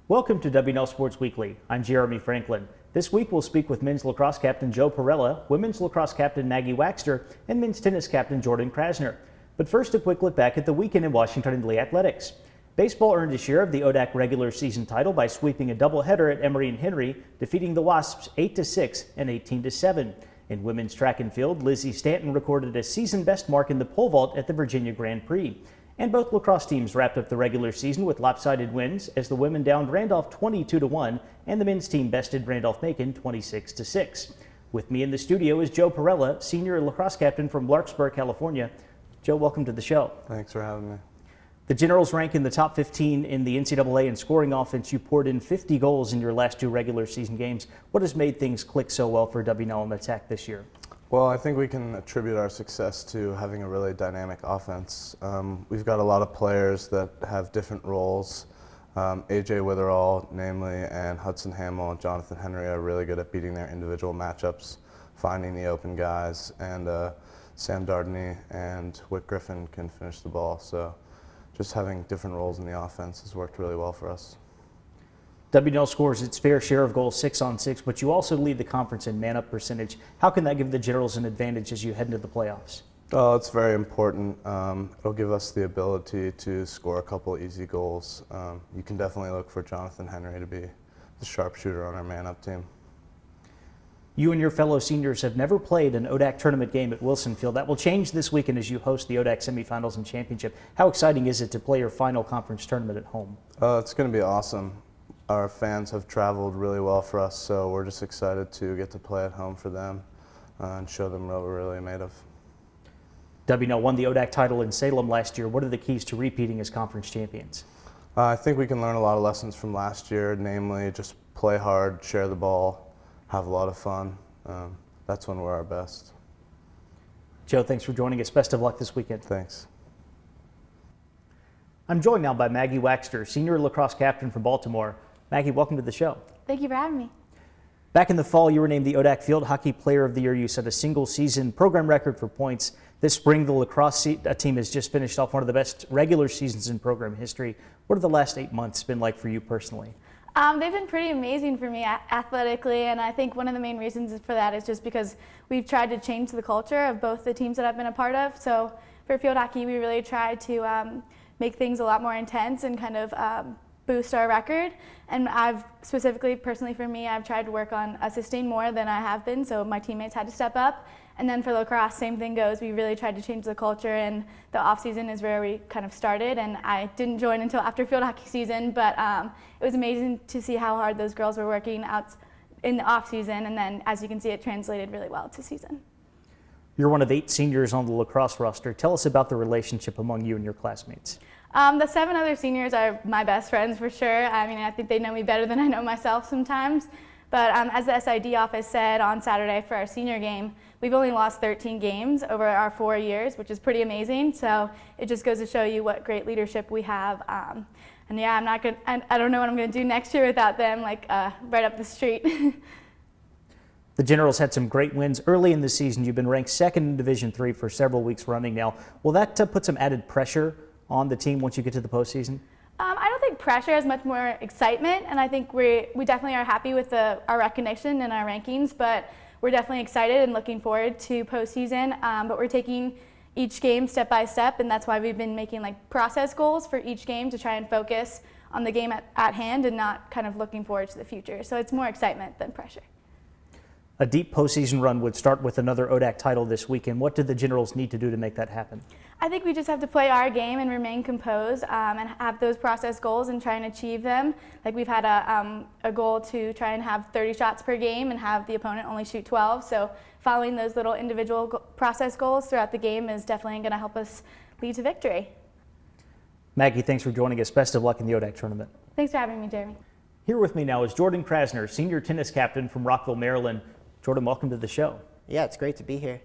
Welcome to W&L Sports Weekly. I'm Jeremy Franklin. This week we'll speak with men's lacrosse captain Joe Perrella, women's lacrosse captain Maggie Waxter, and men's tennis captain Jordan Krasner. But first, a quick look back at the weekend in Washington in the athletics. Baseball earned a share of the ODAC regular season title by sweeping a doubleheader at Emory and Henry, defeating the Wasps 8-6 and 18-7. In women's track and field, Lizzie Stanton recorded a season best mark in the pole vault at the Virginia Grand Prix. And both lacrosse teams wrapped up the regular season with lopsided wins as the women downed Randolph 22-1 and the men's team bested Randolph-Macon 26-6. With me in the studio is Joe Perrella, senior lacrosse captain from Larkspur, California. Joe, welcome to the show. Thanks for having me. The Generals rank in the top 15 in the NCAA in scoring offense. You poured in 50 goals in your last two regular season games. What has made things click so well for W&L in attack this year? Well, I think we can attribute our success to having a really dynamic offense. We've got a lot of players that have different roles. AJ Witherall, namely, and Hudson Hamill and Jonathan Henry are really good at beating their individual matchups, finding the open guys, and Sam Dardany and Whit Griffin can finish the ball. So just having different roles in the offense has worked really well for us. W&L scores its fair share of goals 6-on-6, but you also lead the conference in man-up percentage. How can that give the Generals an advantage as you head into the playoffs? Oh, it's very important. It'll give us the ability to score a couple easy goals. You can definitely look for Jonathan Henry to be the sharpshooter on our man-up team. You and your fellow seniors have never played an ODAC tournament game at Wilson Field. That will change this weekend as you host the ODAC semifinals and championship. How exciting is it to play your final conference tournament at home? It's going to be awesome. Our fans have traveled really well for us, so we're just excited to get to play at home for them and show them what we're really made of. W&L won the ODAC title in Salem last year. What are the keys to repeating as conference champions? I think we can learn a lot of lessons from last year, namely just play hard, share the ball, have a lot of fun. That's when we're our best. Joe, thanks for joining us. Best of luck this weekend. Thanks. I'm joined now by Maggie Waxter, senior lacrosse captain from Baltimore. Maggie, welcome to the show. Thank you for having me. Back in the fall, you were named the ODAC Field Hockey Player of the Year. You set a single-season program record for points. This spring, the lacrosse team has just finished off one of the best regular seasons in program history. What have the last 8 months been like for you personally? They've been pretty amazing for me athletically, and I think one of the main reasons for that is just because we've tried to change the culture of both the teams that I've been a part of. So for field hockey, we really tried to make things a lot more intense and kind of boost our record. And I've specifically, personally for me, I've tried to work on assisting more than I have been, so my teammates had to step up. And then for lacrosse, same thing goes. We really tried to change the culture, and the off season is where we kind of started. And I didn't join until after field hockey season, but it was amazing to see how hard those girls were working out in the off season. And then, as you can see, it translated really well to season. You're one of 8 seniors on the lacrosse roster. Tell us about the relationship among you and your classmates. The 7 other seniors are my best friends for sure. I mean, I think they know me better than I know myself sometimes. But as the SID office said on Saturday for our senior game, we've only lost 13 games over our 4 years, which is pretty amazing. So it just goes to show you what great leadership we have. And yeah, I don't know what I'm going to do next year without them, like right up the street. The Generals had some great wins early in the season. You've been ranked 2nd in Division III for several weeks running now. Will that put some added pressure on the team once you get to the postseason? I don't think pressure is much more excitement, and I think we definitely are happy with our recognition and our rankings, but we're definitely excited and looking forward to postseason. But we're taking each game step by step, and that's why we've been making like process goals for each game to try and focus on the game at hand and not kind of looking forward to the future. So it's more excitement than pressure. A deep postseason run would start with another ODAC title this weekend. What do the Generals need to do to make that happen? I think we just have to play our game and remain composed and have those process goals and try and achieve them. Like we've had a goal to try and have 30 shots per game and have the opponent only shoot 12. So following those little individual process goals throughout the game is definitely going to help us lead to victory. Maggie, thanks for joining us. Best of luck in the ODAC tournament. Thanks for having me, Jeremy. Here with me now is Jordan Krasner, senior tennis captain from Rockville, Maryland. Jordan, welcome to the show. Yeah, it's great to be here.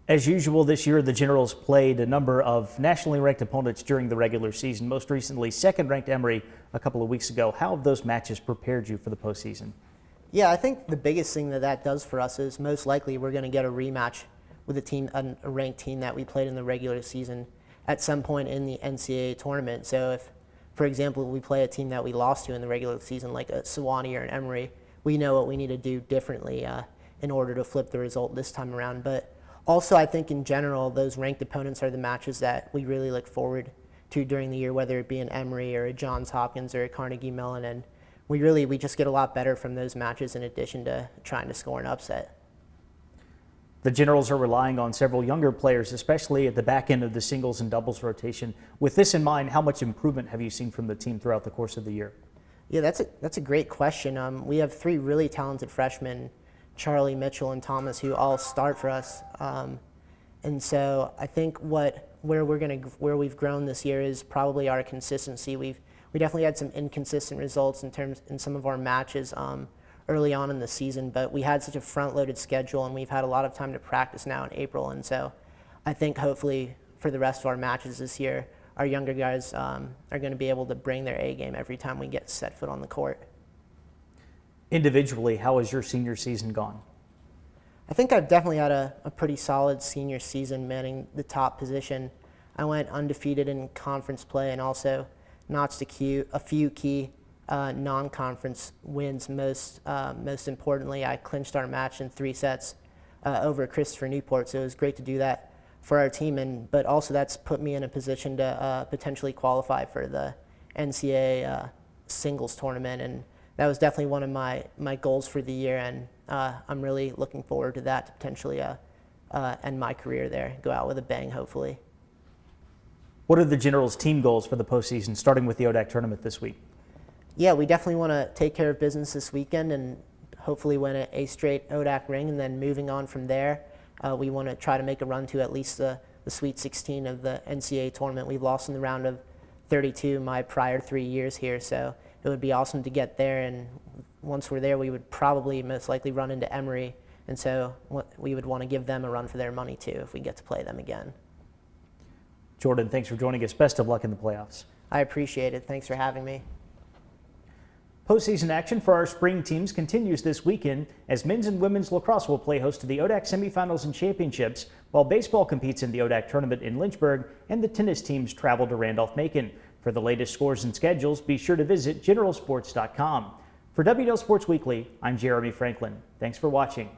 As usual this year, the Generals played a number of nationally ranked opponents during the regular season, most recently 2nd-ranked Emory a couple of weeks ago. How have those matches prepared you for the postseason? Yeah, I think the biggest thing that does for us is most likely we're going to get a rematch with a ranked team that we played in the regular season at some point in the NCAA tournament. So if for example, we play a team that we lost to in the regular season, like a Sewanee or an Emory, we know what we need to do differently in order to flip the result this time around. But also, I think in general, those ranked opponents are the matches that we really look forward to during the year, whether it be an Emory or a Johns Hopkins or a Carnegie Mellon, and we just get a lot better from those matches in addition to trying to score an upset. The Generals are relying on several younger players, especially at the back end of the singles and doubles rotation. With this in mind, how much improvement have you seen from the team throughout the course of the year? Yeah, that's a great question. We have 3 really talented freshmen, Charlie, Mitchell, and Thomas, who all start for us. And so I think where we've grown this year is probably our consistency. We definitely had some inconsistent results in some of our matches early on in the season, but we had such a front-loaded schedule, and we've had a lot of time to practice now in April. And so I think hopefully for the rest of our matches this year, our younger guys are going to be able to bring their A game every time we get set foot on the court. Individually, how has your senior season gone? I think I've definitely had a pretty solid senior season, manning the top position. I went undefeated in conference play and also notched a few key non-conference wins. Most importantly, I clinched our match in 3 sets over Christopher Newport, so it was great to do that for our team, but also that's put me in a position to potentially qualify for the NCAA singles tournament, and that was definitely one of my goals for the year, and I'm really looking forward to that, to potentially end my career there, go out with a bang, hopefully. What are the Generals' team goals for the postseason, starting with the ODAC tournament this week? Yeah, we definitely want to take care of business this weekend and hopefully win a straight ODAC ring, and then moving on from there, we want to try to make a run to at least the Sweet 16 of the NCAA tournament. We've lost in the round of 32 my prior 3 years here, so it would be awesome to get there, and once we're there, we would probably most likely run into Emory, and so we would want to give them a run for their money too if we get to play them again. Jordan, thanks for joining us. Best of luck in the playoffs. I appreciate it. Thanks for having me. Postseason action for our spring teams continues this weekend as men's and women's lacrosse will play host to the ODAC semifinals and championships, while baseball competes in the ODAC tournament in Lynchburg and the tennis teams travel to Randolph-Macon. For the latest scores and schedules, be sure to visit generalsports.com. For W&L Sports Weekly, I'm Jeremy Franklin. Thanks for watching.